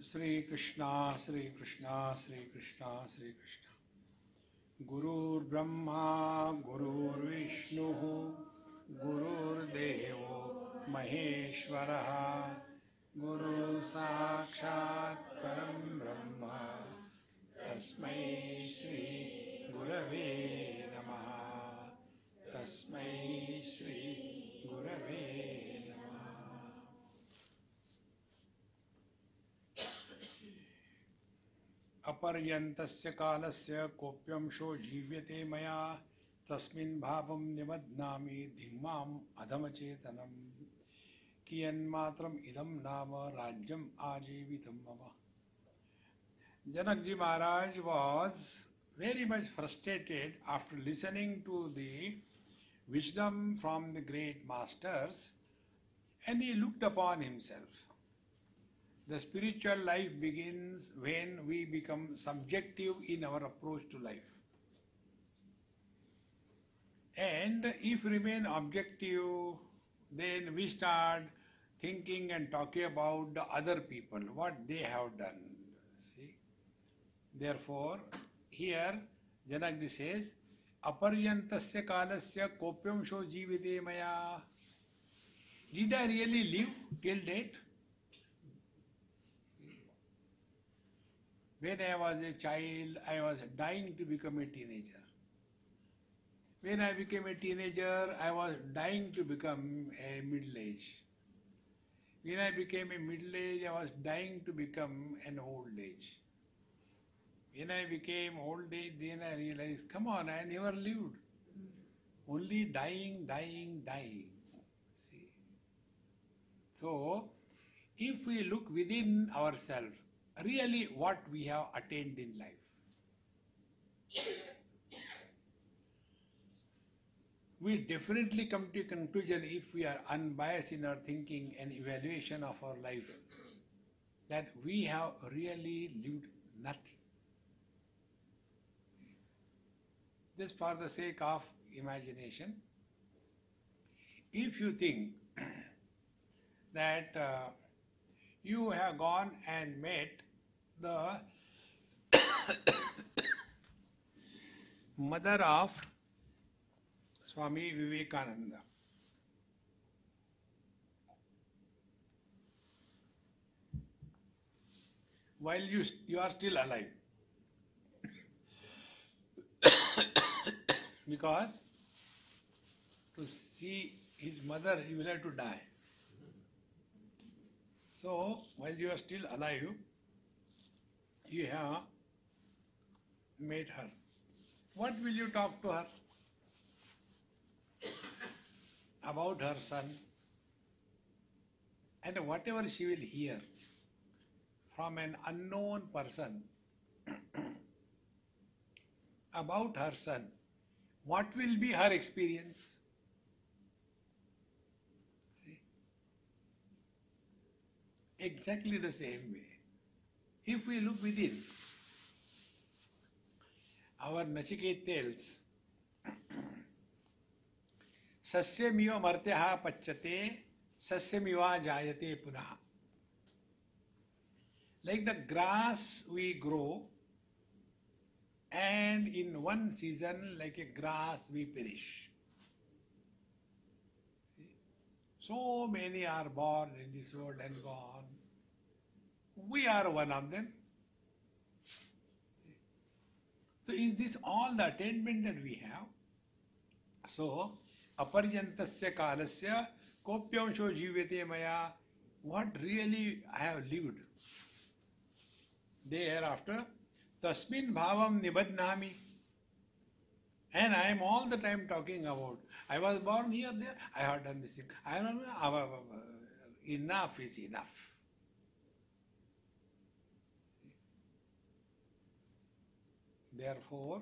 Sri Krishna, Sri Krishna, Sri Krishna, Sri Krishna. Gurur Brahma, Gurur Vishnu, Gurur Devo, Maheshwaraha, Guru Sakshat Param Brahma, Tasmai Shri Gurave Namaha, Tasmai Shri Gurave Namaha. अपर्यन्तस्य कालस्य कोप्यंशो जीव्यते मया तस्मिन् भावं निमग्नामि धिग्माम् अधमचेतनम् कियन्मात्रम् इदं नाम राज्यम् आजीवितं मम. Janakji Maharaj was very much frustrated after listening to the wisdom from the great masters, and he looked upon himself. The spiritual life begins when we become subjective in our approach to life. And if we remain objective, then we start thinking and talking about the other people, what they have done. See? Therefore, here Janakji says, Aparyantasya kalasya kopyamsho jivite maya. Did I really live till date? When I was a child, I was dying to become a teenager. When I became a teenager, I was dying to become a middle age. When I became a middle age, I was dying to become an old age. When I became old age, then I realized, come on, I never lived. Only dying, dying, dying. See? So, if we look within ourselves, really what we have attained in life, we definitely come to a conclusion, if we are unbiased in our thinking and evaluation of our life, that we have really lived nothing. Just for the sake of imagination, if you think that you have gone and met the mother of Swami Vivekananda. While you are still alive. Because to see his mother, he will have to die. So, while you are still alive, you have met her. What will you talk to her? About her son. And whatever she will hear from an unknown person about her son, what will be her experience? See? Exactly the same way. If we look within, our Nachiket tells, Sasyamiva martyaha pachyate, sasyamiva jayate punaha. Like the grass we grow, and in one season, like a grass, we perish. See? So many are born in this world and gone. We are one of them. So is this all the attainment that we have? So, aparyantasya kalasya kopyamsho jivete maya. What really I have lived? Thereafter, tasmin bhavam nibadnami. And I am all the time talking about, I was born here, there, I have done this thing. I don't know, enough is enough. Therefore,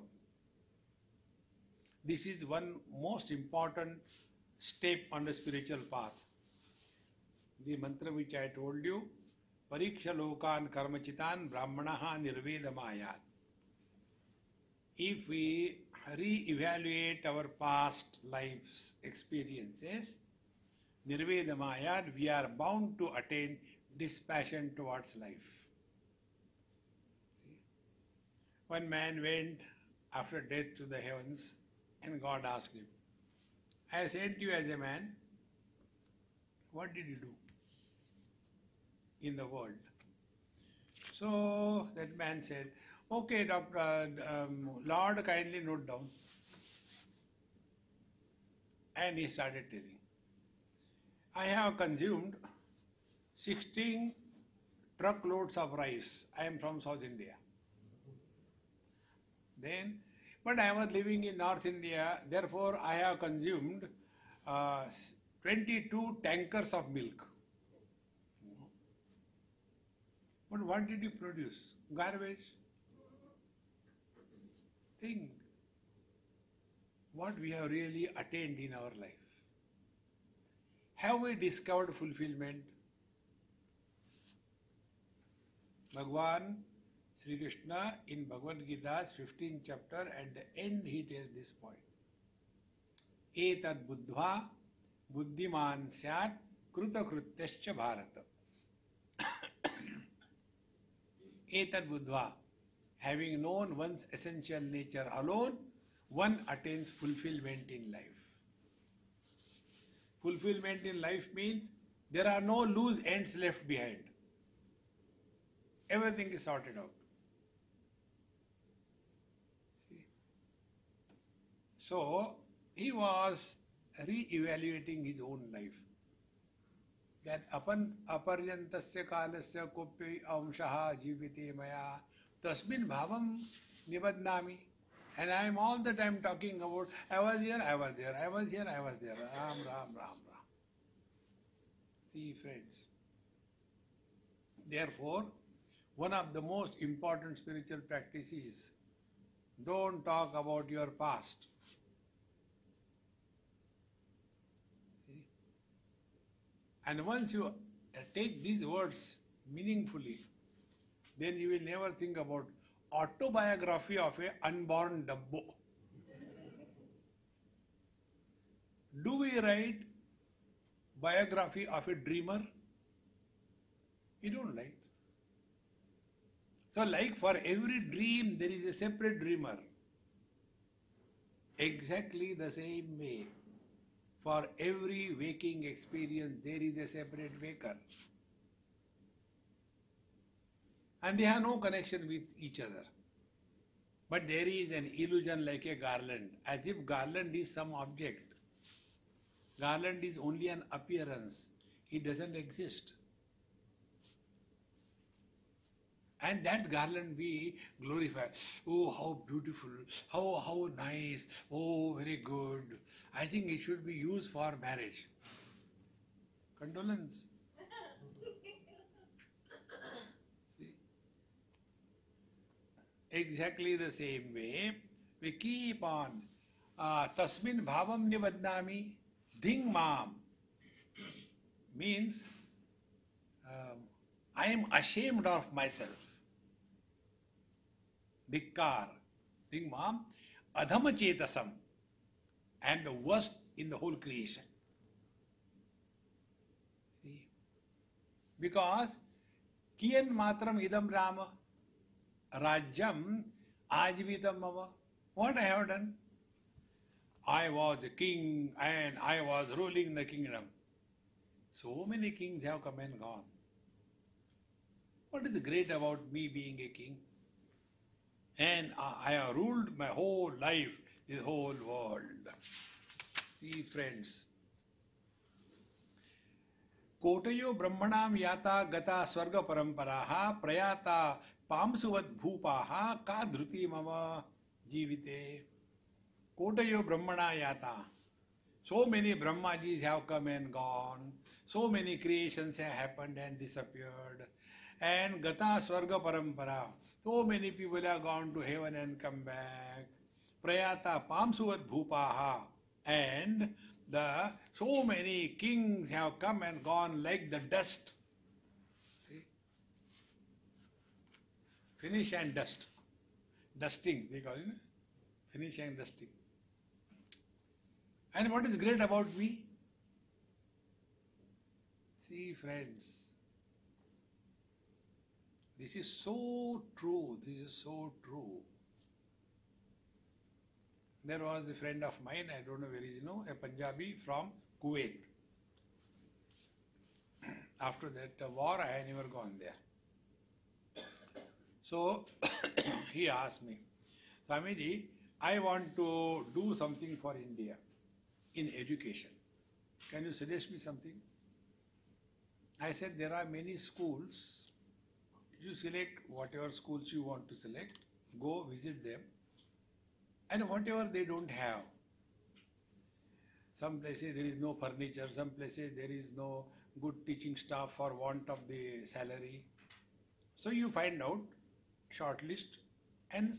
this is one most important step on the spiritual path. The mantra which I told you, Pariksha lokan karmachitan brahmanaha nirvedamayat. If we re-evaluate our past life's experiences, nirvedamayat, we are bound to attain dispassion towards life. One man went after death to the heavens and God asked him, I sent you as a man, what did you do in the world? So that man said, okay, Doctor, Lord, kindly note down. And he started telling, I have consumed 16 truckloads of rice. I am from South India. Then, but I was living in North India, therefore I have consumed 22 tankers of milk. But what did you produce? Garbage. Think what we have really attained in our life. Have we discovered fulfillment? Bhagavan Sri Krishna in Bhagavad Gita's 15th chapter, at the end he tells this point. Etad buddhva buddhiman syat krutakrutyascha bharata. Etad buddhva, having known one's essential nature alone, one attains fulfillment in life. Fulfillment in life means there are no loose ends left behind. Everything is sorted out. See? So, he was re-evaluating his own life. That aparyantasya kalasya kopya amshaha jivite maya tasmin bhavam nibadnami. And I am all the time talking about, I was here, I was there, I was here, I was there. Ram, Ram, Ram, Ram. See, friends. Therefore, one of the most important spiritual practices is don't talk about your past. See? And once you take these words meaningfully, then you will never think about autobiography of a unborn dabbo. Do we write biography of a dreamer? We don't write. So like for every dream there is a separate dreamer. Exactly the same way, for every waking experience there is a separate waker. And they have no connection with each other. But there is an illusion like a garland, as if garland is some object. Garland is only an appearance. It doesn't exist. And that garland we glorify. Oh, how beautiful. How nice. Oh, very good. I think it should be used for marriage. Condolence. Exactly the same way, we keep on tasmin bhavam nivadnami dhing mam means I am ashamed of myself. Dikkar, dhing mam, adhama chetasam, and the worst in the whole creation. See? Because kiyan matram idam rama Rajyam ajvitam mama. What I have done? I was a king and I was ruling the kingdom. So many kings have come and gone. What is great about me being a king? And I have ruled my whole life, this whole world. See, friends. Kotayo brahmanam yata gata swarga paramparaha prayata Pamsuvat bhupaha ka dhruti mama jivite. Kotayo brahmana yata. So many Brahmajis have come and gone. So many creations have happened and disappeared. And gata swarga parampara. So many people have gone to heaven and come back. Prayata pamsuvat bhupaha. And so many kings have come and gone like the dust. Finish and dust. Dusting, they call it. Finish and dusting. And what is great about me? See, friends, this is so true. This is so true. There was a friend of mine, I don't know where he is now, a Punjabi from Kuwait. After that war, I had never gone there. So he asked me, Swamiji, I want to do something for India in education. Can you suggest me something? I said, there are many schools. You select whatever schools you want to select, go visit them, and whatever they don't have. Some places there is no furniture, some places there is no good teaching staff for want of the salary. So you find out, shortlist, and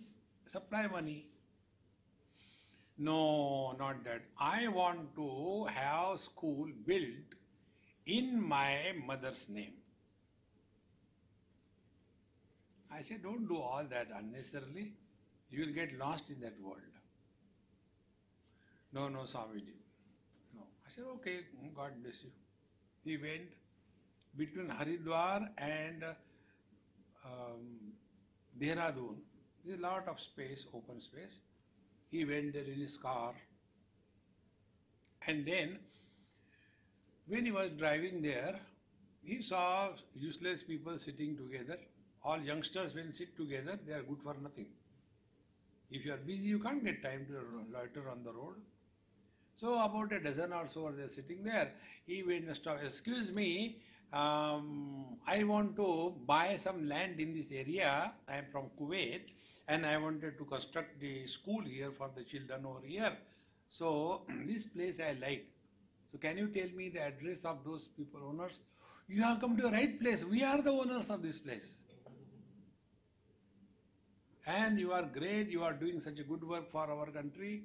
supply money. No, not that. I want to have school built in my mother's name. I said, don't do all that unnecessarily. You will get lost in that world. No, Swamiji. No. I said, okay, God bless you. He went between Haridwar and Dehradun. There is a lot of space, open space. He went there in his car. And then, when he was driving there, he saw useless people sitting together. All youngsters, when sit together, they are good for nothing. If you are busy, you can't get time to loiter on the road. So about a dozen or so are there sitting there. He went and stopped. Excuse me, I want to buy some land in this area. I am from Kuwait and I wanted to construct the school here for the children over here. So this place I like. So can you tell me the address of those people, owners? You have come to the right place. We are the owners of this place. And you are great, you are doing such a good work for our country.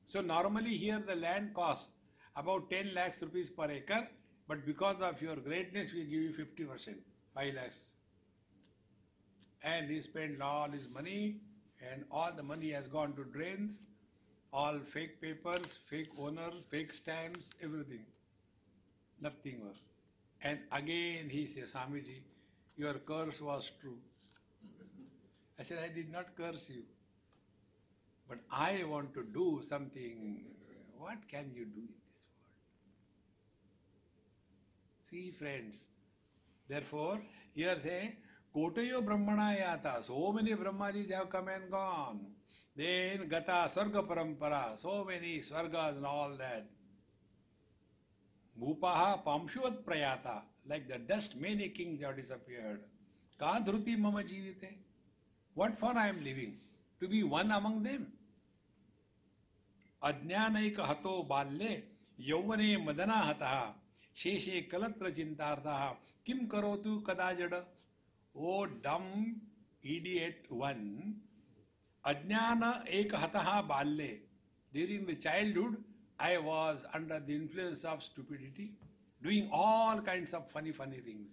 So normally here the land costs about 10 lakhs rupees per acre, but because of your greatness we give you 50%, 5 lakhs. And he spent all his money and all the money has gone to drains, all fake papers, fake owners, fake stamps, everything. Nothing was. And again he says, Swamiji, your curse was true. I said, I did not curse you, but I want to do something. What can you do in this world? See, friends, therefore, here say, Kotayo Brahmana yata, so many Brahmanis have come and gone. Then Gata Sarga Parampara, so many Sargas and all that. Bhupaha Pamshuvat Prayata, like the dust, many kings have disappeared. Ka dhruti mama jivite. What for I am living? To be one among them. Ajnanaika hato balle, yauvane madana hataha, sheshe kalatra chintarthaha, kim karotu kadajada. Oh dumb idiot one, ajnana ek hataha balle. During the childhood, I was under the influence of stupidity, doing all kinds of funny things,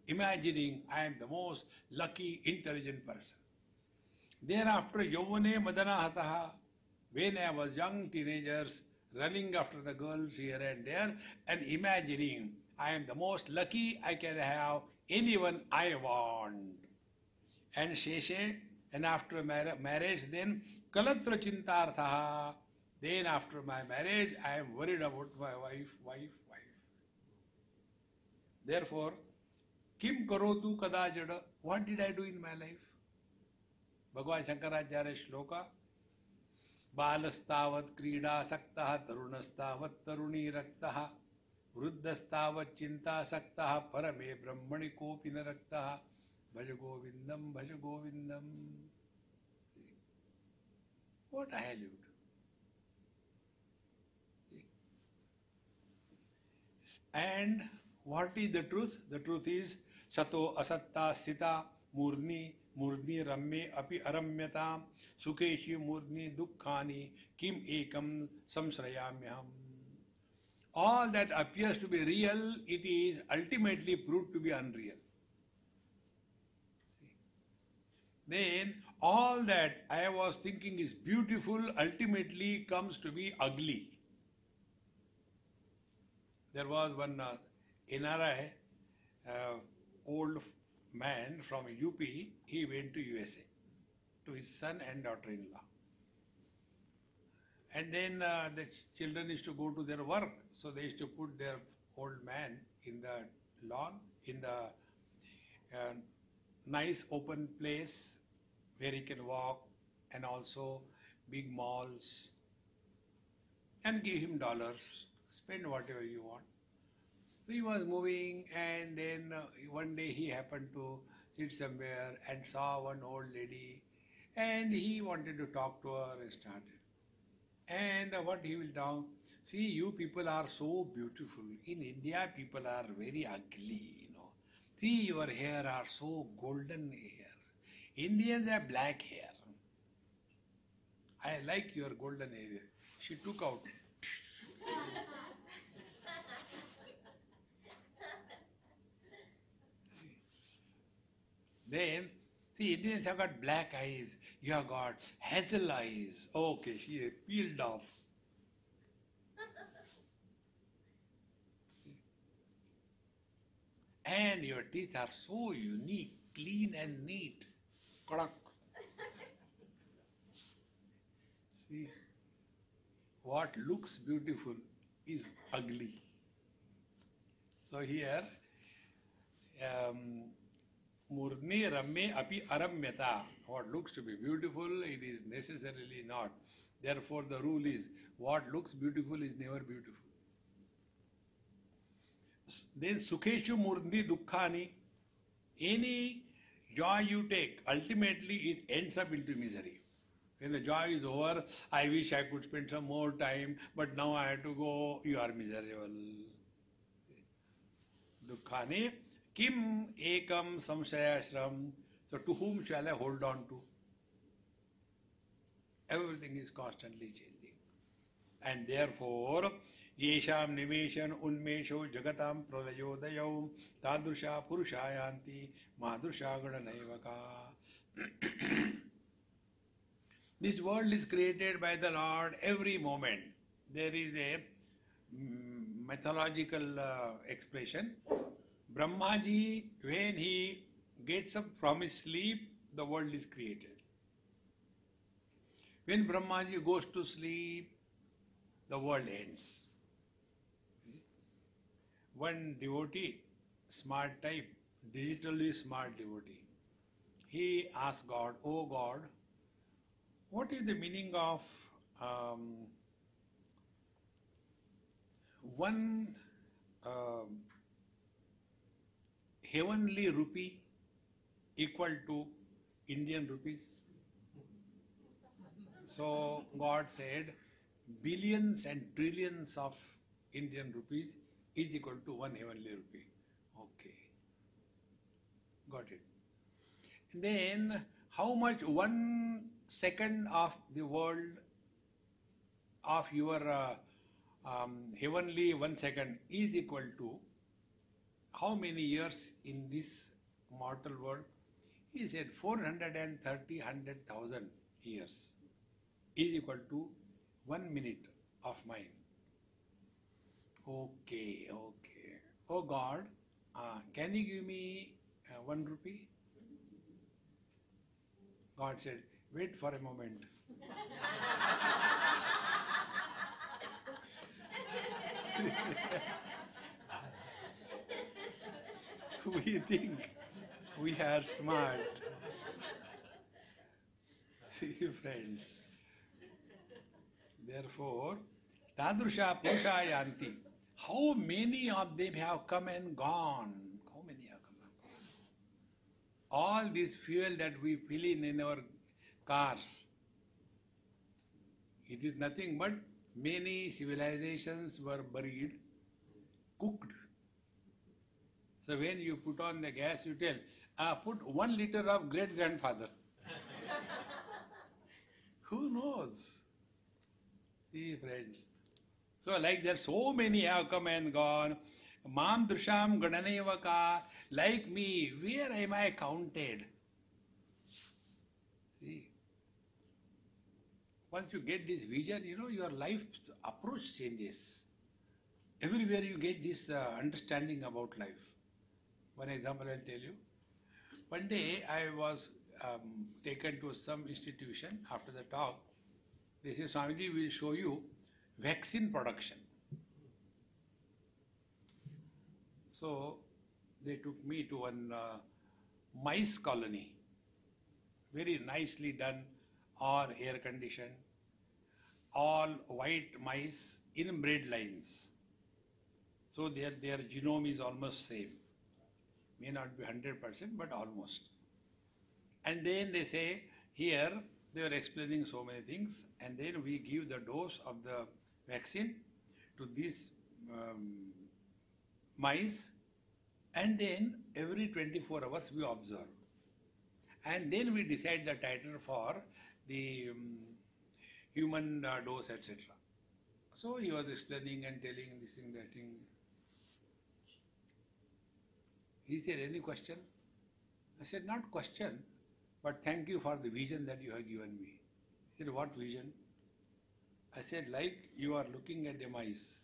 imagining I am the most lucky, intelligent person. Thereafter, Yauvane Madana Hataha, when I was young teenagers, running after the girls here and there, and imagining I am the most lucky I can have anyone I want. And Sheshe, and after marriage, then Kalatra Chintarthaha, then after my marriage, I am worried about my wife. Therefore, Kim Karotu Kadajada, what did I do in my life? Bhagwan Shankaracharya Shloka Balastavat Krida Saktaha Tarunastavat Taruni Raktaha Vruddhastavat Chinta Saktaha Parame Brahmani Kopina Raktaha Bhaja Govindam. What I have lived. And what is the truth? The truth is Sato Asatta Sthita Murni Ramme api aramyatam Sukeshi Murni Dukkhani Kim Ekam Samsrayamyam. All that appears to be real, it is ultimately proved to be unreal. Then all that I was thinking is beautiful ultimately comes to be ugly. There was one NRI, old man from UP, he went to USA to his son and daughter-in-law. And then the children used to go to their work, so they used to put their old man in the lawn, in the nice open place where he can walk, and also big malls, and give him dollars, spend whatever you want. So he was moving, and then one day he happened to sit somewhere and saw one old lady, and he wanted to talk to her and started. And what he will talk, see, you people are so beautiful. In India, people are very ugly. See, your hair are so golden hair. Indians have black hair. I like your golden hair. She took out. Then, see, Indians have got black eyes. You have got hazel eyes. Okay, she peeled off. And your teeth are so unique, clean and neat. Kadak. See, what looks beautiful is ugly. So here, Murni Ramme Api Aramyata. What looks to be beautiful, it is necessarily not. Therefore, the rule is, what looks beautiful is never beautiful. Then Sukheshu Murni Dukkhani. Any joy you take, ultimately it ends up into misery. When the joy is over, I wish I could spend some more time, but now I have to go, you are miserable. Dukkhani. Kim ekam samshayashram. So to whom shall I hold on to? Everything is constantly changing. And therefore, yesham nimeshan unmesho jagatam pralayodayam tadrusha purushayanti madrusha gadanaivaka. This world is created by the Lord every moment. There is a mythological expression. Brahmaji, when he gets up from his sleep, the world is created. When Brahmaji goes to sleep, the world ends. One devotee, smart type, digitally smart devotee, he asked God, "Oh God, what is the meaning of one heavenly rupee equal to Indian rupees?" So God said, billions and trillions of Indian rupees is equal to one heavenly rupee. Okay, got it. And then how much 1 second of the world of your heavenly 1 second is equal to how many years in this mortal world? He said 430,000 years is equal to 1 minute of mine. Okay. Oh God, can you give me 1 rupee? God said, wait for a moment. We think we are smart. See, friends. Therefore, Tadrusha Purusha Yanti. How many of them have come and gone? How many have come and gone? All this fuel that we fill in our cars, it is nothing but many civilizations were buried, cooked. So when you put on the gas, you tell, put 1 liter of great-grandfather. Who knows? See, friends. So like that, so many have come and gone. Mam drusham gadanevaka, like me, where am I counted? See, once you get this vision, your life's approach changes. Everywhere you get this understanding about life. One example I'll tell you. One day I was taken to some institution after the talk. They say, Swamiji will show you vaccine production. So they took me to one mice colony, very nicely done, all air conditioned, all white mice in bread lines. So their genome is almost same. May not be 100%, but almost. And then they say, here they are explaining so many things, and then we give the dose of the vaccine to these mice, and then every 24 hours we observe. And then we decide the titer for the human dose, etc. So he was explaining and telling this thing, that thing. He said, any question? I said, not question, but thank you for the vision that you have given me. He said, what vision? I said, like you are looking at the mice,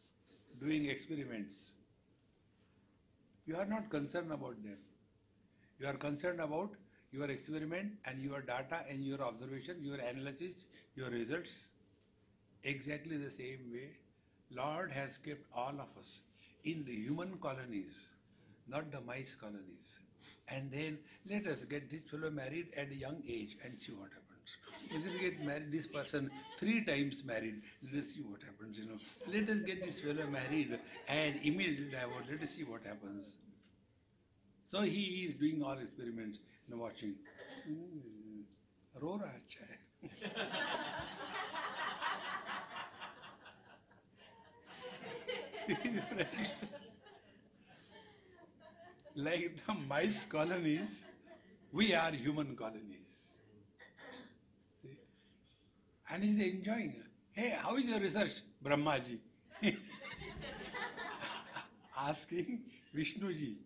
doing experiments. You are not concerned about them. You are concerned about your experiment and your data and your observation, your analysis, your results. Exactly the same way, Lord has kept all of us in the human colonies, not the mice colonies. And then let us get this fellow married at a young age and see what happens. Let us get married, this person 3 times married, let us see what happens, Let us get this fellow married and immediately divorce, let us see what happens. So he is doing all experiments and watching. Ro raha acha hai. Like the mice colonies, we are human colonies. See? And he's enjoying. Hey, how is your research, Brahmaji? Asking Vishnuji.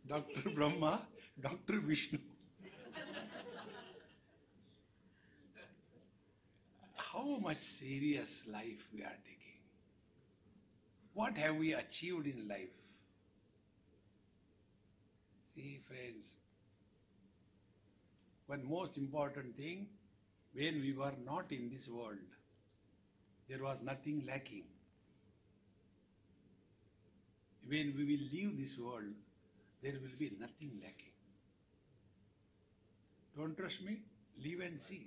Dr. Brahma, Dr. Vishnu. How much serious life we are taking? What have we achieved in life? See, friends, one most important thing, when we were not in this world, there was nothing lacking. When we will leave this world, there will be nothing lacking. Don't trust me? Live and see.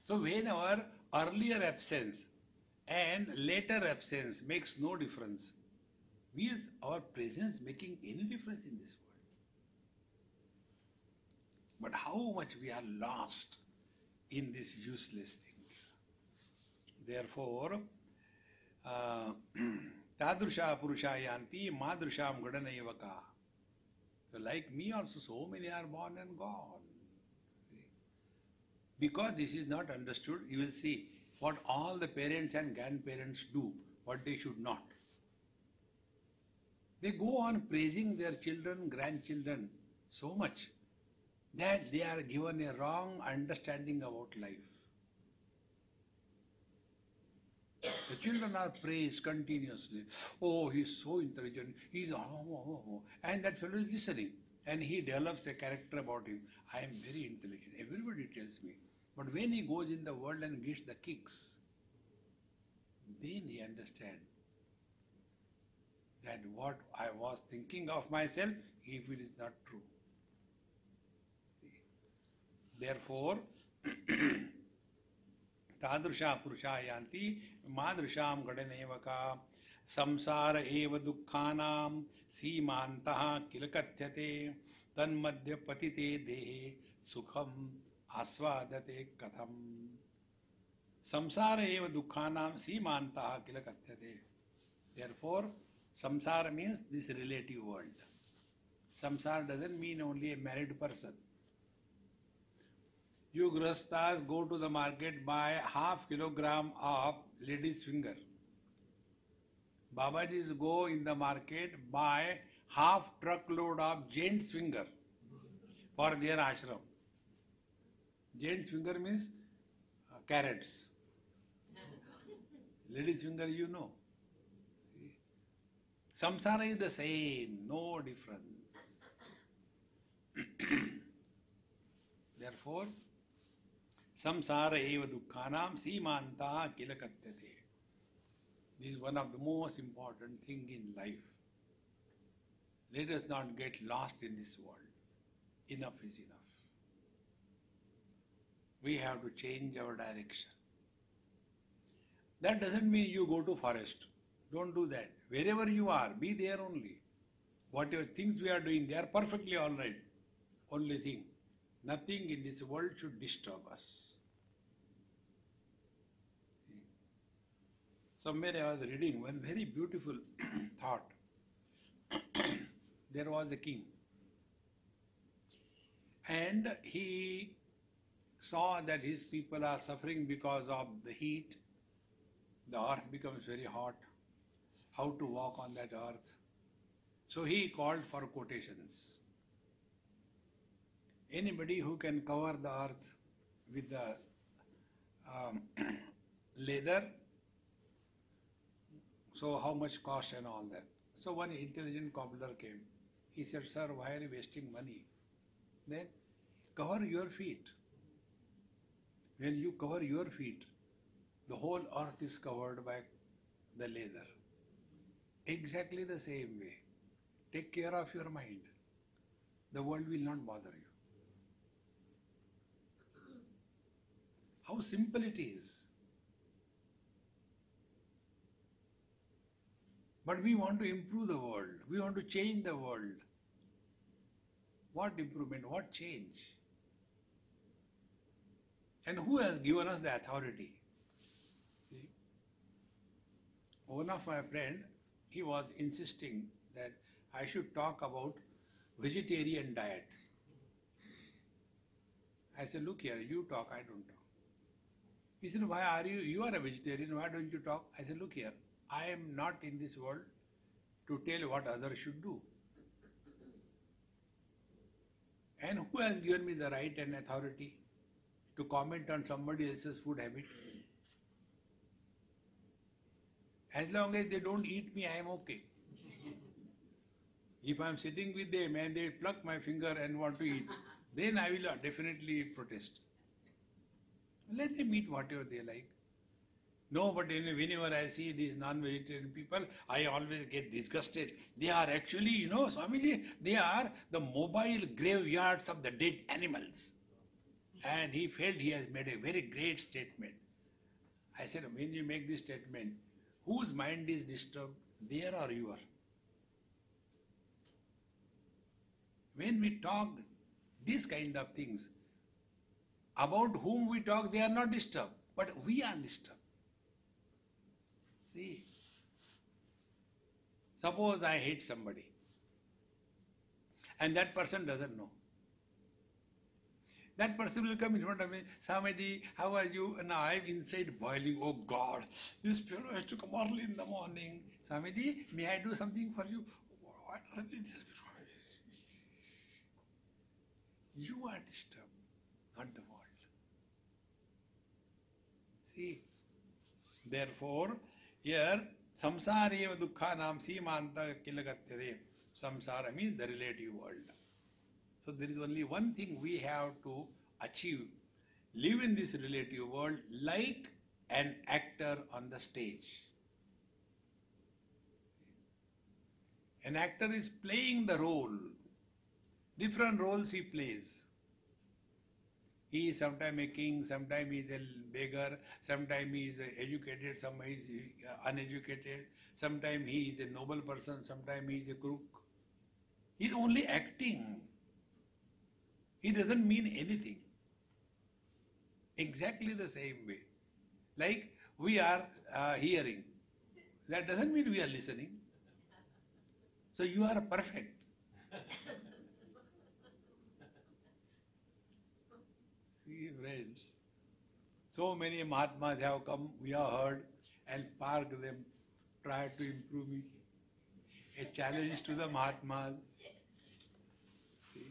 So when our earlier absence and later absence makes no difference, is our presence making any difference in this world? But how much we are lost in this useless thing. Therefore, Tadrusha Purusha Yanti Madrusham Gadanayavaka. So like me also, so many are born and gone. Because this is not understood, you will see what all the parents and grandparents do, what they should not. They go on praising their children, grandchildren so much that they are given a wrong understanding about life. The children are praised continuously. Oh, he is so intelligent, he is and that fellow is listening. And he develops a character about him. I am very intelligent. Everybody tells me. But when he goes in the world and gets the kicks, then he understands that what I was thinking of myself, if it is not true. Therefore, Tadrusha Purusha Yanti Madrusham Gadanevaka Samsara Eva Dukkhanam Simantaha Kilakatyate Tanmadhya Patite Dehe Sukham Asvadate Katham. Samsara Eva Dukkhanam Simantaha Kilakatyate. Therefore, samsara means this relative world. Samsara doesn't mean only a married person. You grahasthas go to the market, buy half kilogram of lady's finger. Babajis go in the market, buy half truckload of gent's finger for their ashram. Gent's finger means carrots. Lady's finger, you know. Samsara is the same, no difference. Therefore, samsara eva dukkhanam simanta kilakatyate. This is one of the most important things in life. Let us not get lost in this world. Enough is enough. We have to change our direction. That doesn't mean you go to forest. Don't do that. Wherever you are, be there only. Whatever things we are doing, they are perfectly all right. Only thing, nothing in this world should disturb us. Somewhere I was reading one very beautiful thought. There was a king, and he saw that his people are suffering because of the heat. The earth becomes very hot. How to walk on that earth? So he called for quotations. Anybody who can cover the earth with the leather, so how much cost and all that. So one intelligent cobbler came. He said, sir, why are you wasting money? Then cover your feet. When you cover your feet, the whole earth is covered by the leather. Exactly the same way. Take care of your mind. The world will not bother you. How simple it is. But we want to improve the world. We want to change the world. What improvement? What change? And who has given us the authority? See? One of my friends, he was insisting that I should talk about vegetarian diet. I said, look here, you talk, I don't talk. He said, why are you are a vegetarian, why don't you talk? I said, look here, I am not in this world to tell what others should do. And who has given me the right and authority to comment on somebody else's food habit? As long as they don't eat me, I am okay. If I am sitting with them and they pluck my finger and want to eat, then I will definitely protest. Let them eat whatever they like. No, but whenever I see these non-vegetarian people, I always get disgusted. They are actually, Swamiji, they are the mobile graveyards of the dead animals. And he felt he has made a very great statement. I said, when you make this statement, whose mind is disturbed, their or your? When we talk these kind of things, about whom we talk, they are not disturbed, but we are disturbed. See, suppose I hate somebody, and that person doesn't know. That person will come in front of me, Swamiji, how are you? And I am inside boiling, oh God, this fellow has to come early in the morning. Swamiji, may I do something for you? What are you? You are disturbed, not the world. See, therefore, here, samsara eva dukkhanam simanta kilagatyate. Samsara means the relative world. So there is only one thing we have to achieve. Live in this relative world like an actor on the stage. An actor is playing the role. Different roles he plays. He is sometimes a king, sometimes he is a beggar, sometimes he is educated, sometimes he is uneducated, sometimes he is a noble person, sometimes he is a crook. He is only acting. He doesn't mean anything. Exactly the same way. Like we are hearing. That doesn't mean we are listening. So you are perfect. See, friends, so many Mahatmas have come, we have heard, and sparked them, tried to improve me. A challenge to the Mahatmas. See?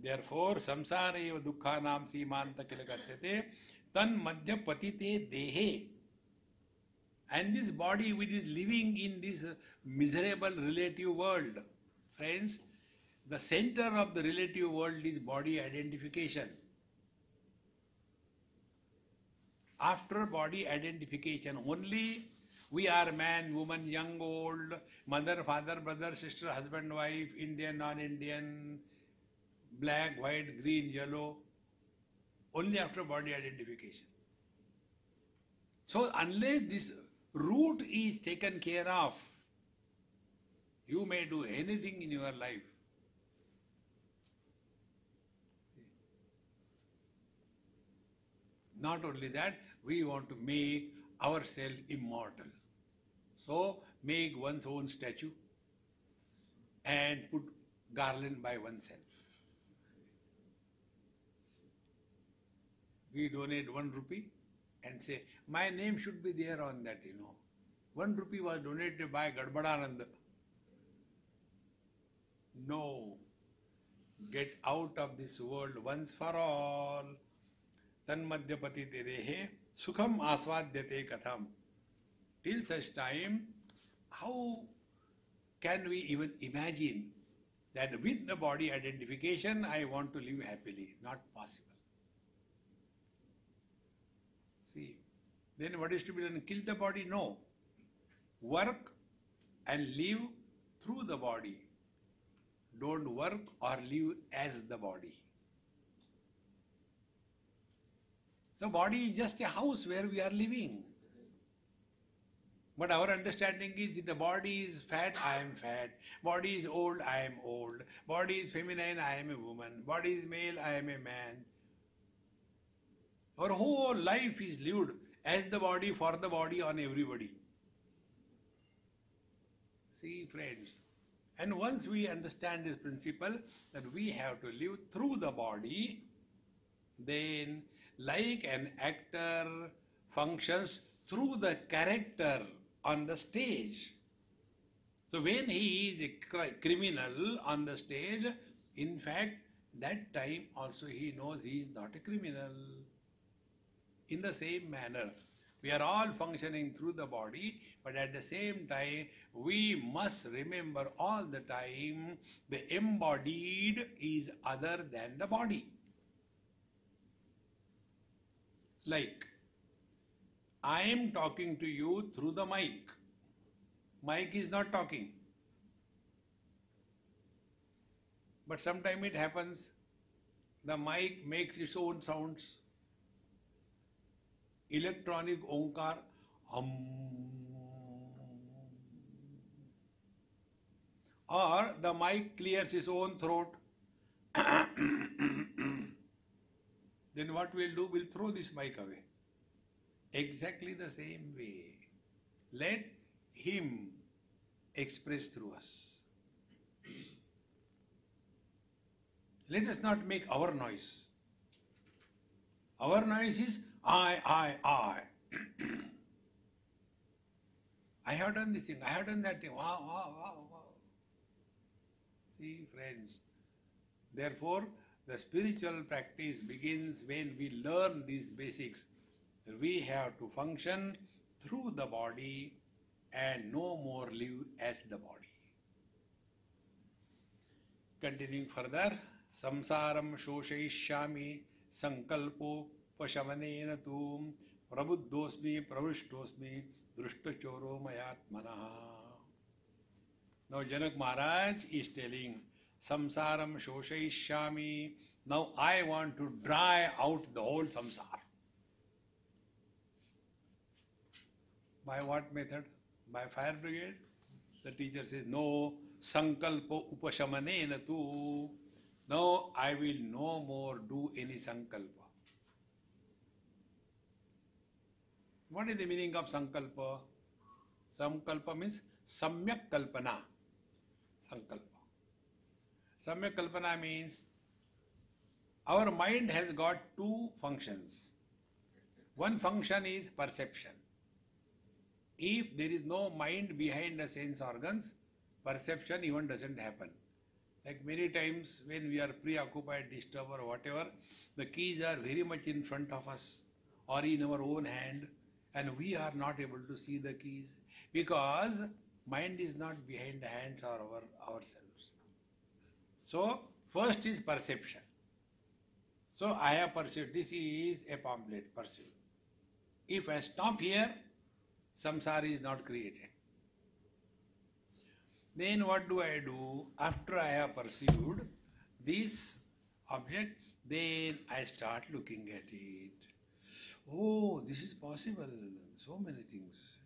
Therefore, samsara eva dukkhanam simanta kilagatyate tan madhya patite dehe. And this body which is living in this miserable relative world, friends, The center of the relative world is body identification. After body identification, only we are man, woman, young, old, mother, father, brother, sister, husband, wife, Indian, non-Indian, black, white, green, yellow, only after body identification. So unless this root is taken care of, you may do anything in your life. Not only that, we want to make ourselves immortal. So make one's own statue and put garland by oneself. We donate 1 rupee and say, my name should be there on that, 1 rupee was donated by Gadbadanand. No. Get out of this world once for all. Tanmadhyapati terehe sukham asvadyate katham. Till such time, how can we even imagine that with the body identification I want to live happily? Not possible. See, then what is to be done? Kill the body? No. Work and live through the body. Don't work or live as the body. So body is just a house where we are living. But our understanding is if the body is fat, I am fat. Body is old, I am old. Body is feminine, I am a woman. Body is male, I am a man. Our whole life is lived as the body, for the body, on everybody. See, friends. And once we understand this principle that we have to live through the body, then like an actor functions through the character on the stage. So when he is a criminal on the stage, in fact, that time also he knows he is not a criminal. In the same manner, we are all functioning through the body, but at the same time, we must remember all the time the embodied is other than the body. Like, I am talking to you through the mic. Mic is not talking. But sometimes it happens, the mic makes its own sounds. Electronic onkar, hum. Or the mic clears its own throat. Then what we'll do, we'll throw this mic away. Exactly the same way. Let him express through us. Let us not make our noise. Our noise is I. I have done this thing, I have done that thing. Wow. See, friends, therefore, the spiritual practice begins when we learn these basics. We have to function through the body and no more live as the body. Continuing further, samsaram shoshayishyami sankalpo pashamanena tu prabuddhosmi pravrishtosmi društachoro mayatmanaha. Now Janaka Maharaj is telling, samsaram shoshayishyami. Now I want to dry out the whole samsara. By what method? By fire brigade? The teacher says, no, sankalpa upashamanena tu. No, I will no more do any sankalpa. What is the meaning of sankalpa? Sankalpa means samyak kalpana. Sankalpa. Samyak kalpana means our mind has got two functions. One function is perception. If there is no mind behind the sense organs, perception even doesn't happen. Like many times when we are preoccupied, disturbed or whatever, the keys are very much in front of us or in our own hand, and we are not able to see the keys because mind is not behind the hands or ourselves. So, first is perception. So, I have perceived, this is a pamphlet, perceived. If I stop here, samsara is not created. Then what do I do? After I have perceived this object, then I start looking at it. Oh, this is possible. So many things.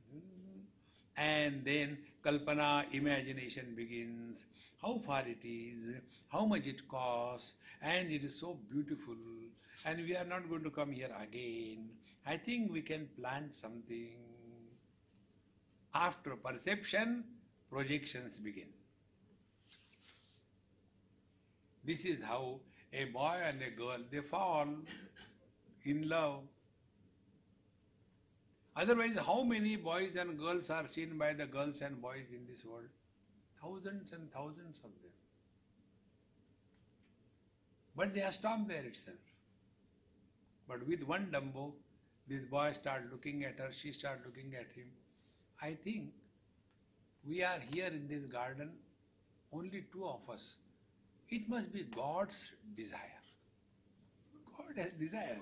And then kalpana, imagination begins. How far it is, how much it costs, and it is so beautiful. And we are not going to come here again. I think we can plant something. After perception, projections begin. This is how a boy and a girl, they fall in love. Otherwise, how many boys and girls are seen by the girls and boys in this world? Thousands and thousands of them. But they are stopped there itself. But with one Dumbo, this boy starts looking at her, she starts looking at him. I think we are here in this garden, only two of us. It must be God's desire. God has desire.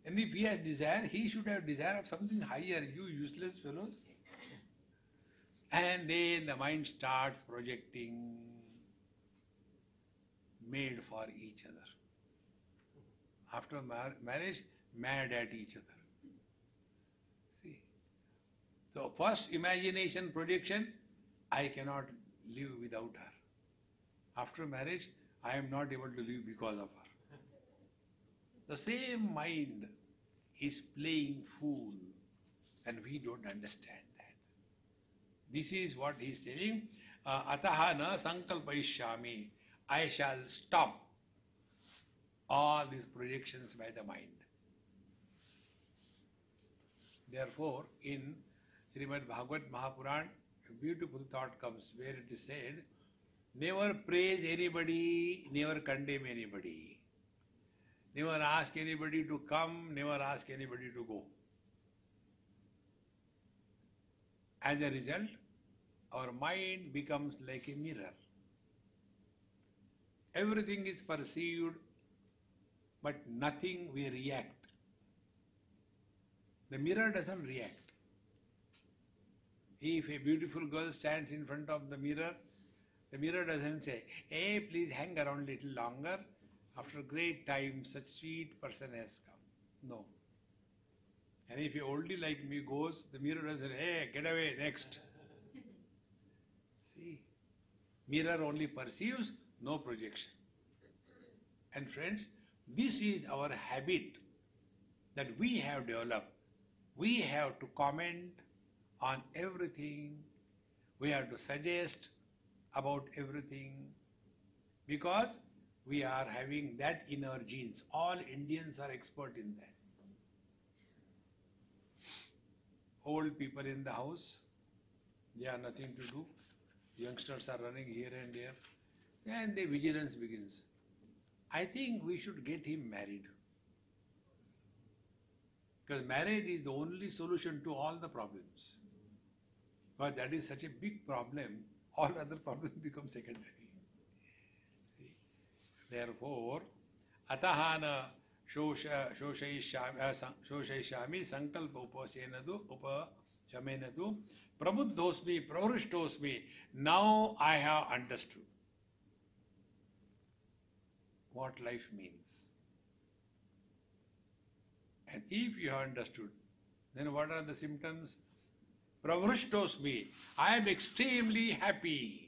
And if he has desire, he should have desire of something higher, you useless fellows. And then the mind starts projecting, made for each other. After marriage, mad at each other. See? So first imagination, projection, I cannot live without her. After marriage, I am not able to live because of her. The same mind is playing fool, and we don't understand that. This is what he is saying, ataha na sankalpayishyami, I shall stop all these projections by the mind. Therefore, in Srimad Bhagavad Mahapuran, a beautiful thought comes where it is said, never praise anybody, never condemn anybody. Never ask anybody to come, never ask anybody to go. As a result, our mind becomes like a mirror. Everything is perceived, but nothing we react. The mirror doesn't react. If a beautiful girl stands in front of the mirror doesn't say, hey, please hang around a little longer. After great time, such sweet person has come. No. And if a oldie like me goes, the mirror doesn't say, hey, get away, next. See, mirror only perceives, no projection. And friends, this is our habit that we have developed. We have to comment on everything. We have to suggest about everything, because we are having that in our genes. All Indians are expert in that. Old people in the house, they have nothing to do. Youngsters are running here and there, and the vigilance begins. I think we should get him married. Because marriage is the only solution to all the problems. But that is such a big problem, all other problems become secondary. Therefore, atahana shoshayishyami sankalpa upashamenadu prabuddhosmi pravrushtosmi. Now I have understood what life means. And if you have understood, then what are the symptoms? Pravrushtosmi, I am extremely happy.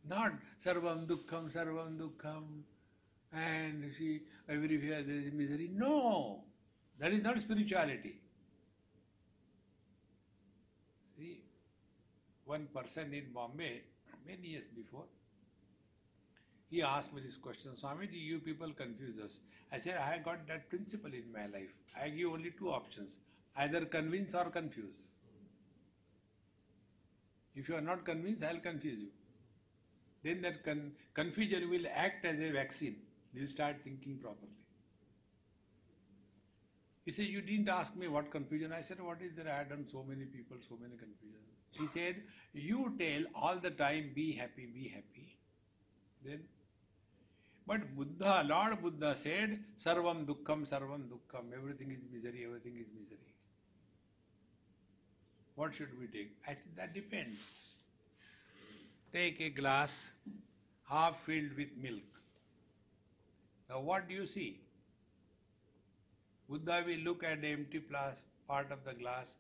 Not sarvam dukkham, and you see, everywhere there is misery. No, that is not spirituality. See, one person in Bombay, many years before, he asked me this question, Swami, you people confuse us. I said, I have got that principle in my life. I give only two options, either convince or confuse. If you are not convinced, I will confuse you. Then that confusion will act as a vaccine. You will start thinking properly. He said, you didn't ask me what confusion. I said, what is there? I had done so many people, so many confusion. He said, you tell all the time, be happy, be happy. Then, but Buddha, Lord Buddha said, sarvam dukkham, everything is misery, everything is misery. What should we take? I think that depends. Take a glass half filled with milk. Now what do you see? Buddha will look at the empty part of the glass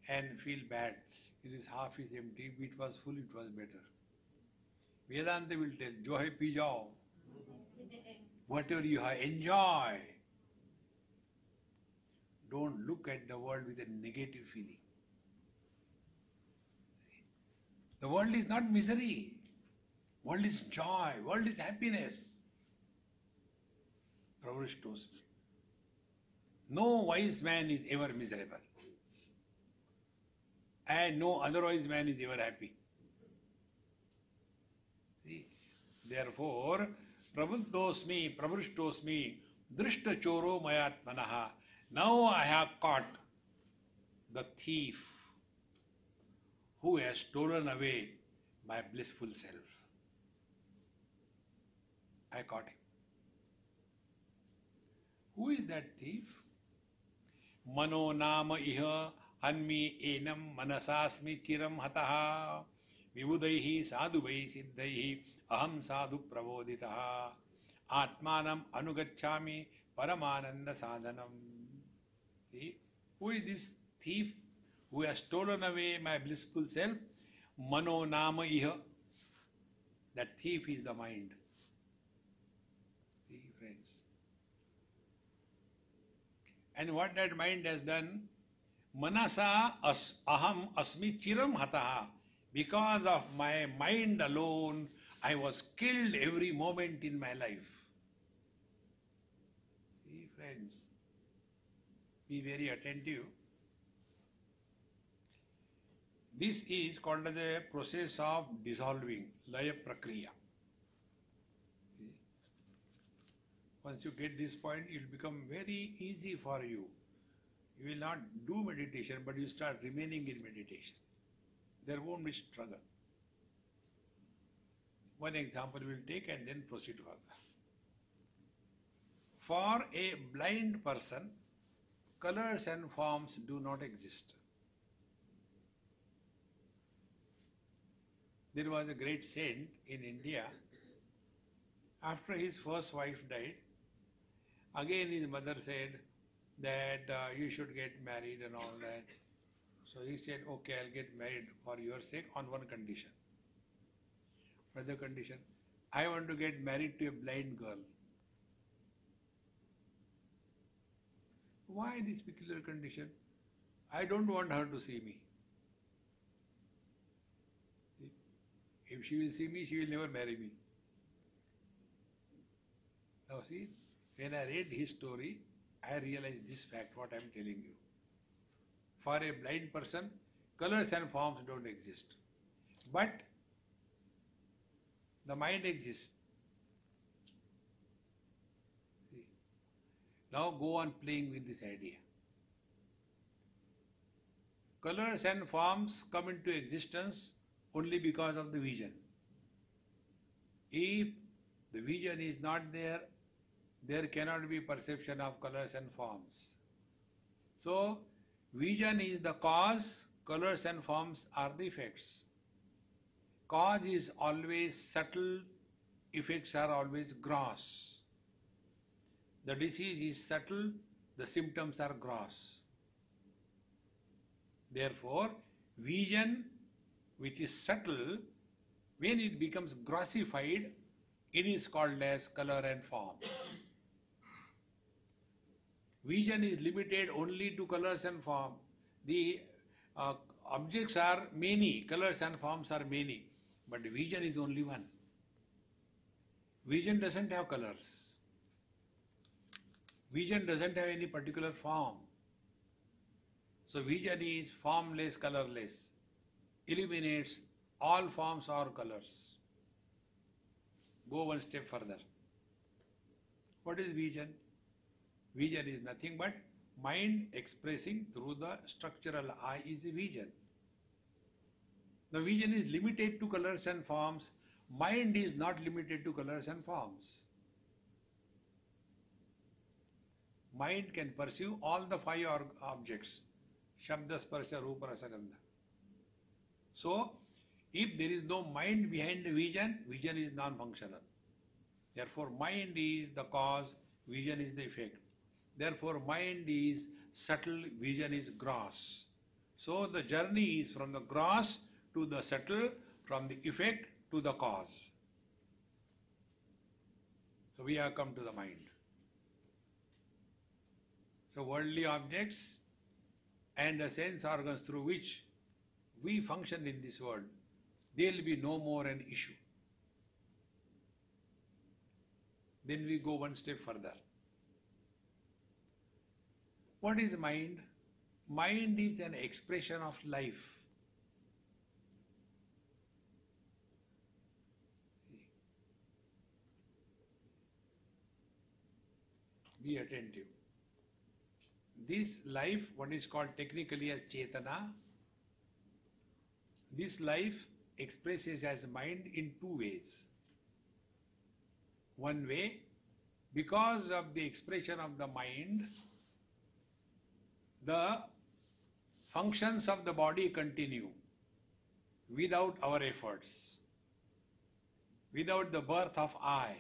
and feel bad. It is half is empty. If it was full, it was better. Vedanta will tell, jo hai pi jao. Whatever you have, enjoy. Don't look at the world with a negative feeling. The world is not misery. World is joy. World is happiness. Prabhu knows me. No wise man is ever miserable. And no otherwise man is ever happy. See? Therefore, prabuddhosmi, prabhrishtosmi, drishta choro mayatmanaha. Now I have caught the thief who has stolen away my blissful self. I caught him. Who is that thief? Mano nama iha hanmi enam manasasmi chiram hataha vibudaihi sadhuvai siddhaihi aham sadhu pravoditaha atmanam anugacchami paramananda sadhanam. See? Who is this thief who has stolen away my blissful self? Mano nama iha. That thief is the mind. See, friends. And what that mind has done, manasa aham asmi chiram hataha. Because of my mind alone, I was killed every moment in my life. See, friends, be very attentive. This is called as a process of dissolving, laya prakriya. Once you get this point, it will become very easy for you. You will not do meditation, but you start remaining in meditation. There won't be struggle. One example we will take and then proceed further. For a blind person, colors and forms do not exist. There was a great saint in India. After his first wife died, again his mother said that you should get married and all that. So he said, okay, I'll get married for your sake on one condition. What is the condition? I want to get married to a blind girl. Why this particular condition? I don't want her to see me. If she will see me, she will never marry me. Now see, when I read his story, I realized this fact, what I am telling you. For a blind person, colors and forms don't exist. But the mind exists. See? Now go on playing with this idea. Colors and forms come into existence only because of the vision. If the vision is not there, there cannot be perception of colors and forms. So, vision is the cause, colors and forms are the effects. Cause is always subtle, effects are always gross. The disease is subtle, the symptoms are gross. Therefore, vision, which is subtle, when it becomes grossified, it is called as color and form. Vision is limited only to colors and form. The objects are many, colors and forms are many, but vision is only one. Vision doesn't have colors. Vision doesn't have any particular form. So vision is formless, colorless, eliminates all forms or colors. Go one step further. What is vision? Vision is nothing but Mind expressing through the structural eye is vision. The vision is limited to colors and forms. Mind is not limited to colors and forms. Mind can perceive all the five objects. Shabda, Sparsha, Rupa, Rasa, Gandha. So, if there is no mind behind the vision, vision is non-functional. Therefore, mind is the cause, vision is the effect. Therefore, mind is subtle, vision is gross. So, the journey is from the gross to the subtle, from the effect to the cause. So, we have come to the mind. So, worldly objects and the sense organs through which we function in this world, there will be no more an issue. Then we go one step further. What is mind? Mind is an expression of life. Be attentive. This life, what is called technically as Chetana, this life expresses as mind in two ways. One way, because of the expression of the mind, the functions of the body continue without our efforts. Without the birth of I,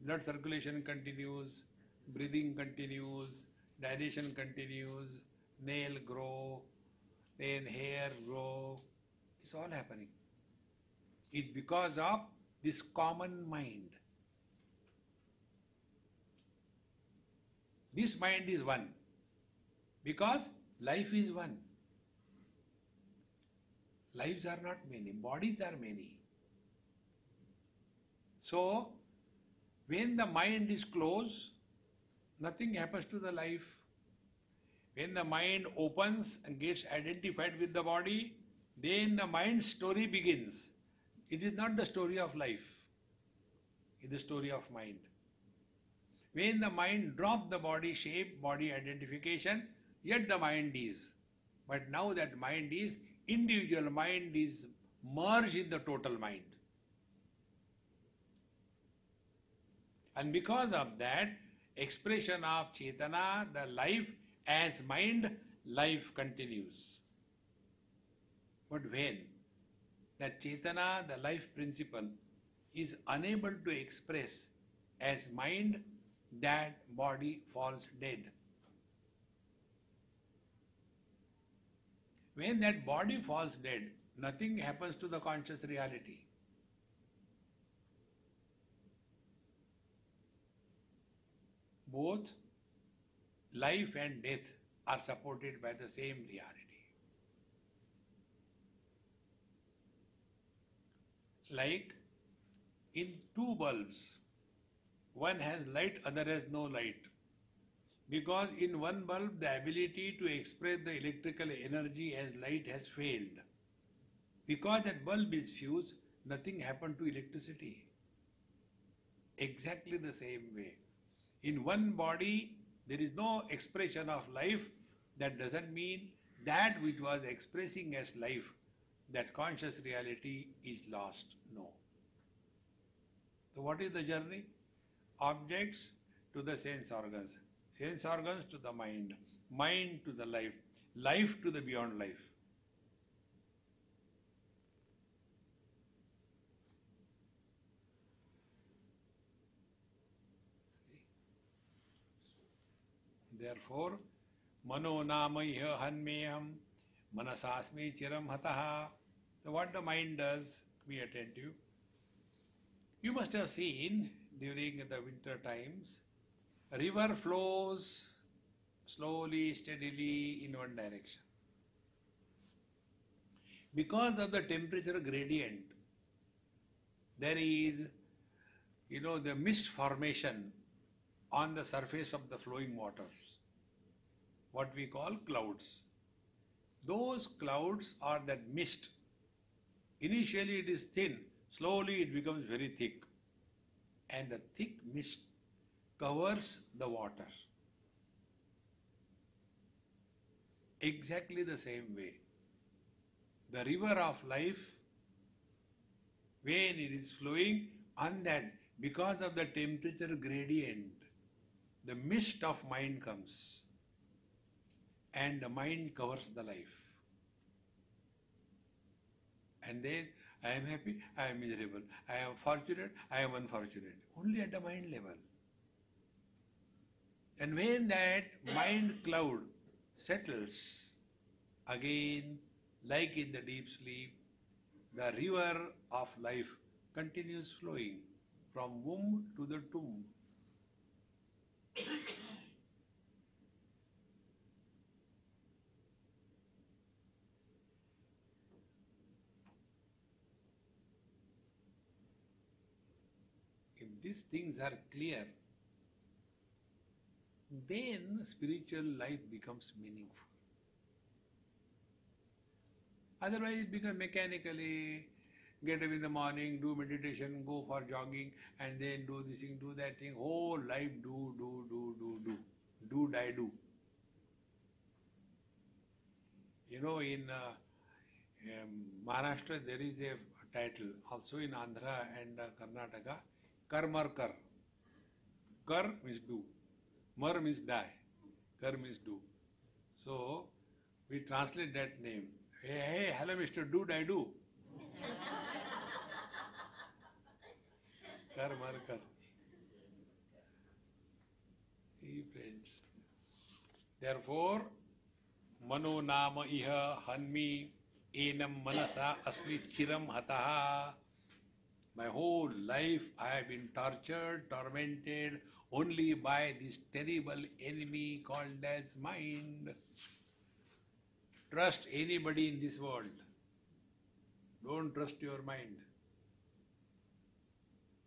blood circulation continues, breathing continues, digestion continues, nail grow, then hair grow. It's all happening. It's because of this common mind. This mind is one because life is one. Lives are not many, bodies are many. So, when the mind is closed, nothing happens to the life. When the mind opens and gets identified with the body, then the mind's story begins. It is not the story of life. It is the story of mind. When the mind drops the body shape, body identification, yet the mind is. But now that mind is, individual mind is merged in the total mind. And because of that, expression of Chetana, the life as mind, life continues. But when that Chetana, the life principle, is unable to express as mind, that body falls dead. When that body falls dead, nothing happens to the conscious reality. Both life and death are supported by the same reality. Like in two bulbs, one has light, other has no light. Because in one bulb, the ability to express the electrical energy as light has failed. Because that bulb is fused, nothing happened to electricity. Exactly the same way. In one body, there is no expression of life. That doesn't mean that which was expressing as life, that conscious reality is lost. No. So what is the journey? Objects to the sense organs to the mind to the life, life to the beyond life. Therefore, mano namaiha hanmeham manasasmi chiram hataha. So what the mind does, be attentive. You must have seen during the winter times, a river flows slowly, steadily in one direction. Because of the temperature gradient, there is, the mist formation on the surface of the flowing waters, what we call clouds. Those clouds are that mist. Initially it is thin, slowly it becomes very thick. And the thick mist covers the water. exactly the same way. The river of life, when it is flowing, on that, because of the temperature gradient, the mist of mind comes and the mind covers the life. And then I am happy, I am miserable, I am fortunate, I am unfortunate, only at the mind level. And when that mind cloud settles, again, like in the deep sleep, the river of life continues flowing from womb to the tomb. If these things are clear, then spiritual life becomes meaningful. Otherwise, it becomes mechanically, get up in the morning, do meditation, go for jogging, and then do this thing, do that thing. Whole life do. Do, die, do. You know, in Maharashtra, there is a title, also in Andhra and Karnataka, Kar Mar Kar. Kar means do. Mar means die. Kar means do. So, we translate that name. Hey, hello Mr. Do, die, do. Kar Mar Kar. Hey friends. Therefore, Mano Nama Iha Hanmi Enam Manasa Asmi Chiram Hataha. My whole life I have been tortured, tormented only by this terrible enemy called as mind. Trust anybody in this world. Don't trust your mind.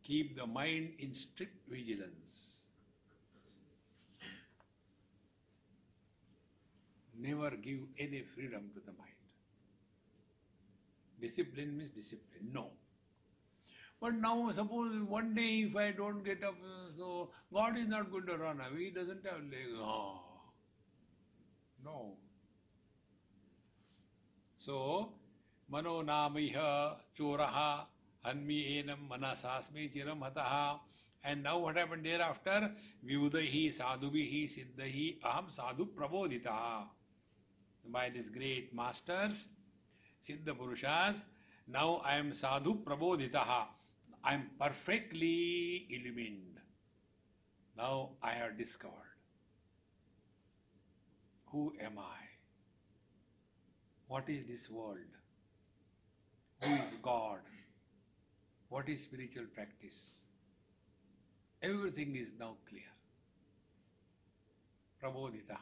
Keep the mind in strict vigilance. Never give any freedom to the mind. Discipline means discipline. No. But now suppose one day if I don't get up, so God is not going to run away. He doesn't have legs. Oh. No. So, Mano Namiha Choraha Hanmi Enam Manasasmi Chiram Hataha. And now what happened thereafter? Vivudahi Sadhubihi Siddhahi Aham Sadhu Prabodhitaha. By these great masters, Siddha Purushas, now I am Sadhu Prabodhitaha. I am perfectly illumined. Now I have discovered. Who am I? What is this world? Who is God? What is spiritual practice? Everything is now clear. Prabodhitaha.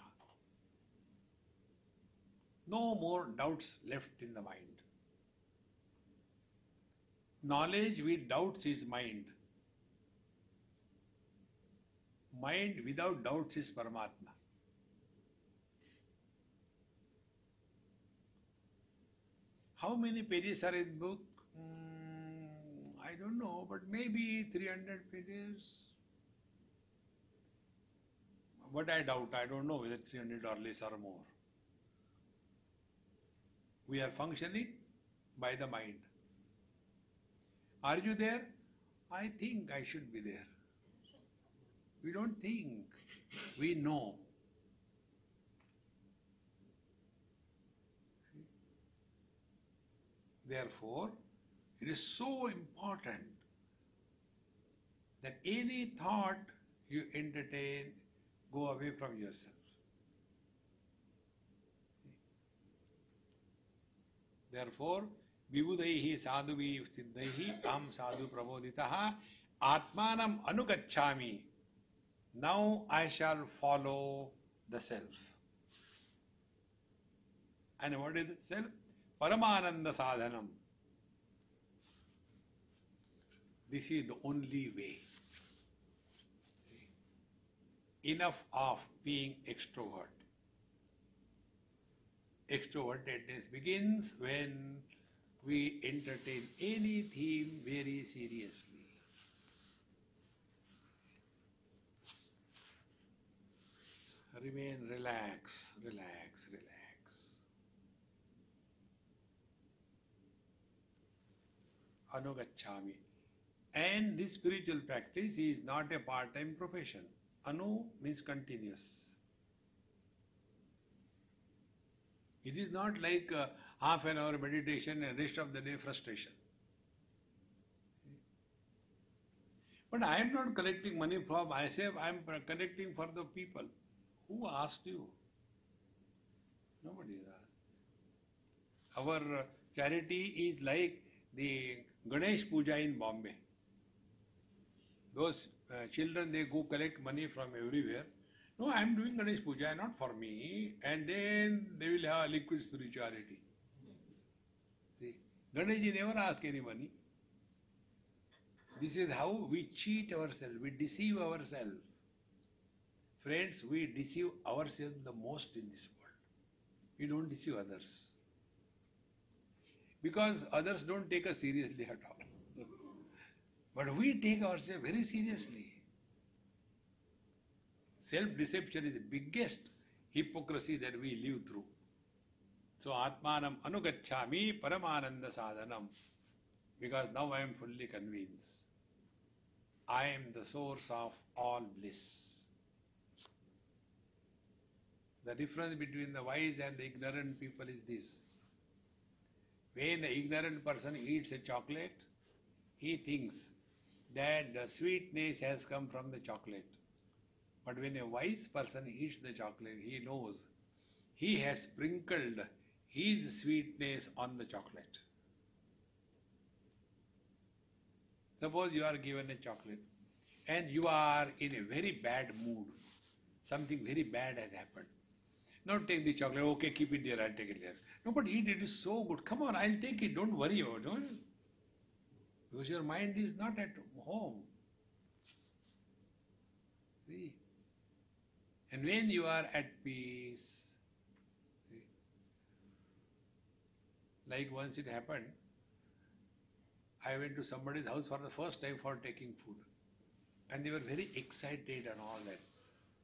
No more doubts left in the mind. Knowledge with doubts is mind. Mind without doubts is Paramatma. How many pages are in the book? I don't know, but maybe 300 pages. But I doubt, I don't know whether 300 or less or more. We are functioning by the mind. Are you there? I think I should be there. We don't think, we know. Therefore, it is so important that any thought you entertain, go away from yourself. Therefore, Vibhudaihi sadhuvi siddhaihi am sadhu prabodhitaha atmanam anugacchami. Now I shall follow the self. And what is the self? Paramananda sadhanam. This is the only way. Enough of being extrovert. Extrovertedness begins when we entertain any theme very seriously. Remain relaxed, relax, relax. anugacchami. And this spiritual practice is not a part-time profession. Anu means continuous. It is not like half an hour meditation and rest of the day frustration. But I am not collecting money from myself, I am collecting for the people. Who asked you? Nobody has asked. Our charity is like the Ganesh Puja in Bombay. Those children, they go collect money from everywhere. No, I am doing Ganesh Puja, not for me. And then they will have a liquid spirituality. See, Ganesh never ask any money. This is how we cheat ourselves, we deceive ourselves. Friends, we deceive ourselves the most in this world. We don't deceive others. Because others don't take us seriously at all. But we take ourselves very seriously. Self-deception is the biggest hypocrisy that we live through. So, Atmanam Anugacchami Paramananda Sadhanam. Because now I am fully convinced. I am the source of all bliss. The difference between the wise and the ignorant people is this. When the ignorant person eats a chocolate, he thinks that the sweetness has come from the chocolate. But when a wise person eats the chocolate, he knows he has sprinkled his sweetness on the chocolate. Suppose you are given a chocolate and you are in a very bad mood. Something very bad has happened. Now take the chocolate, okay, keep it there, I'll take it there. No, but eat it, is so good. Come on, I'll take it, don't worry about it. Because your mind is not at home. See? And when you are at peace, see? Like once it happened, I went to somebody's house for the first time for taking food. And they were very excited and all that.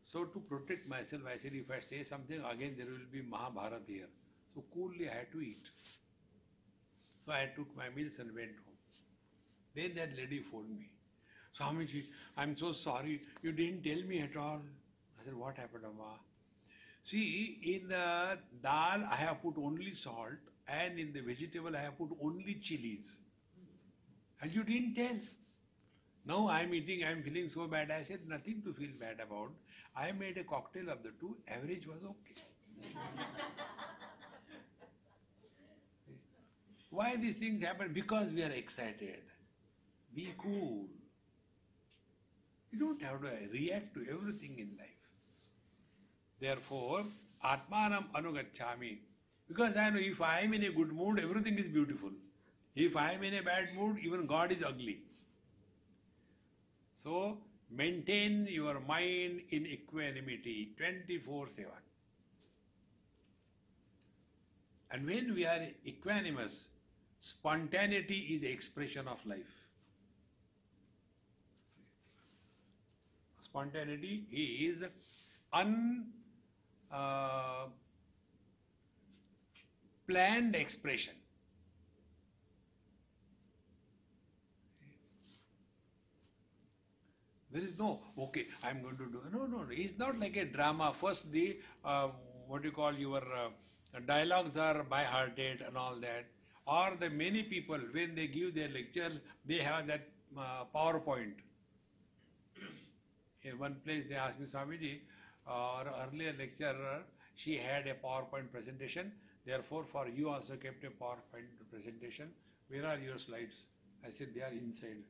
So to protect myself, I said, if I say something, again there will be Mahabharata here. So coolly I had to eat. So I took my meals and went home. Then that lady phoned me. Swamiji, I'm so sorry, you didn't tell me at all. I said, what happened, Amma? See, in the dal I have put only salt and in the vegetable I have put only chilies. And you didn't tell. Now I am eating, I am feeling so bad. I said, nothing to feel bad about. I made a cocktail of the two, average was okay. Why these things happen? Because we are excited. Be cool. You don't have to react to everything in life. Therefore, Atmanam Anugacchami. Because I know if I am in a good mood, everything is beautiful. If I am in a bad mood, even God is ugly. So, maintain your mind in equanimity 24/7. And when we are equanimous, spontaneity is the expression of life. Spontaneity is unplanned expression. There is no, okay, I am going to do, no. It's not like a drama. First the, your dialogues are by-hearted and all that. Or the many people, when they give their lectures, they have that PowerPoint. In one place they asked me, Swamiji, our earlier lecturer, she had a PowerPoint presentation. Therefore, for you also kept a PowerPoint presentation. Where are your slides? I said, they are inside.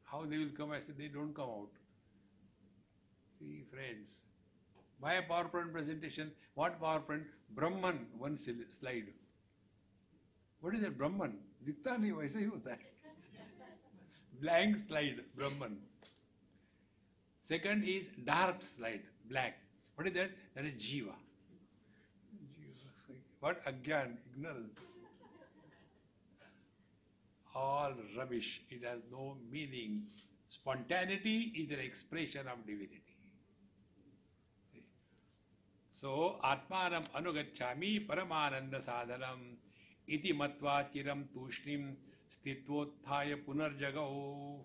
How they will come? I said, they don't come out. See, friends, why a PowerPoint presentation? What PowerPoint? Brahman, one slide. What is that Brahman? Dikhta nahi, waisa hi hota hai. Blank slide, Brahman. Second is dark slide, black. What is that? That is Jiva. What? Agyan, ignorance. All rubbish. It has no meaning. Spontaneity is an expression of divinity. So, Atmanam Anugacchami Paramananda Sadhanam. iti matva chiram tushnim sthitvotthaya punarjagau.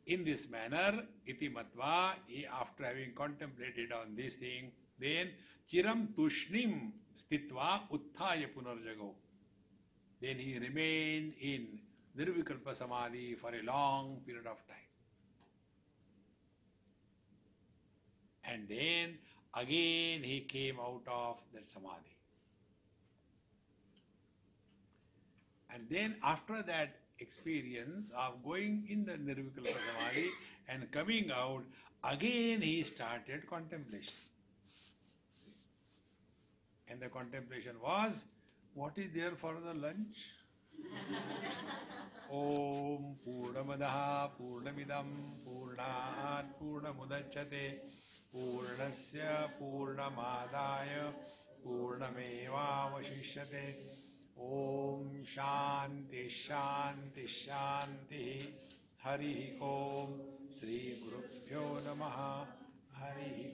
In this manner, iti matva, after having contemplated on this thing, then chiram tushnim sthitva utthaya punarjagau. Then he remained in nirvikalpa samadhi for a long period of time. And then again he came out of that samadhi. And then after that experience of going in the nirvikalpa samadhi and coming out, again he started contemplation. And the contemplation was, what is there for the lunch? Om Purnamadaha Purnamidam Purnat Purnamudachyate Purnasya Purnamadaya Purnamevavashishyate. Om Shanti Shanti Shanti. Hari Om. Sri Gurubhyo Namaha. Hari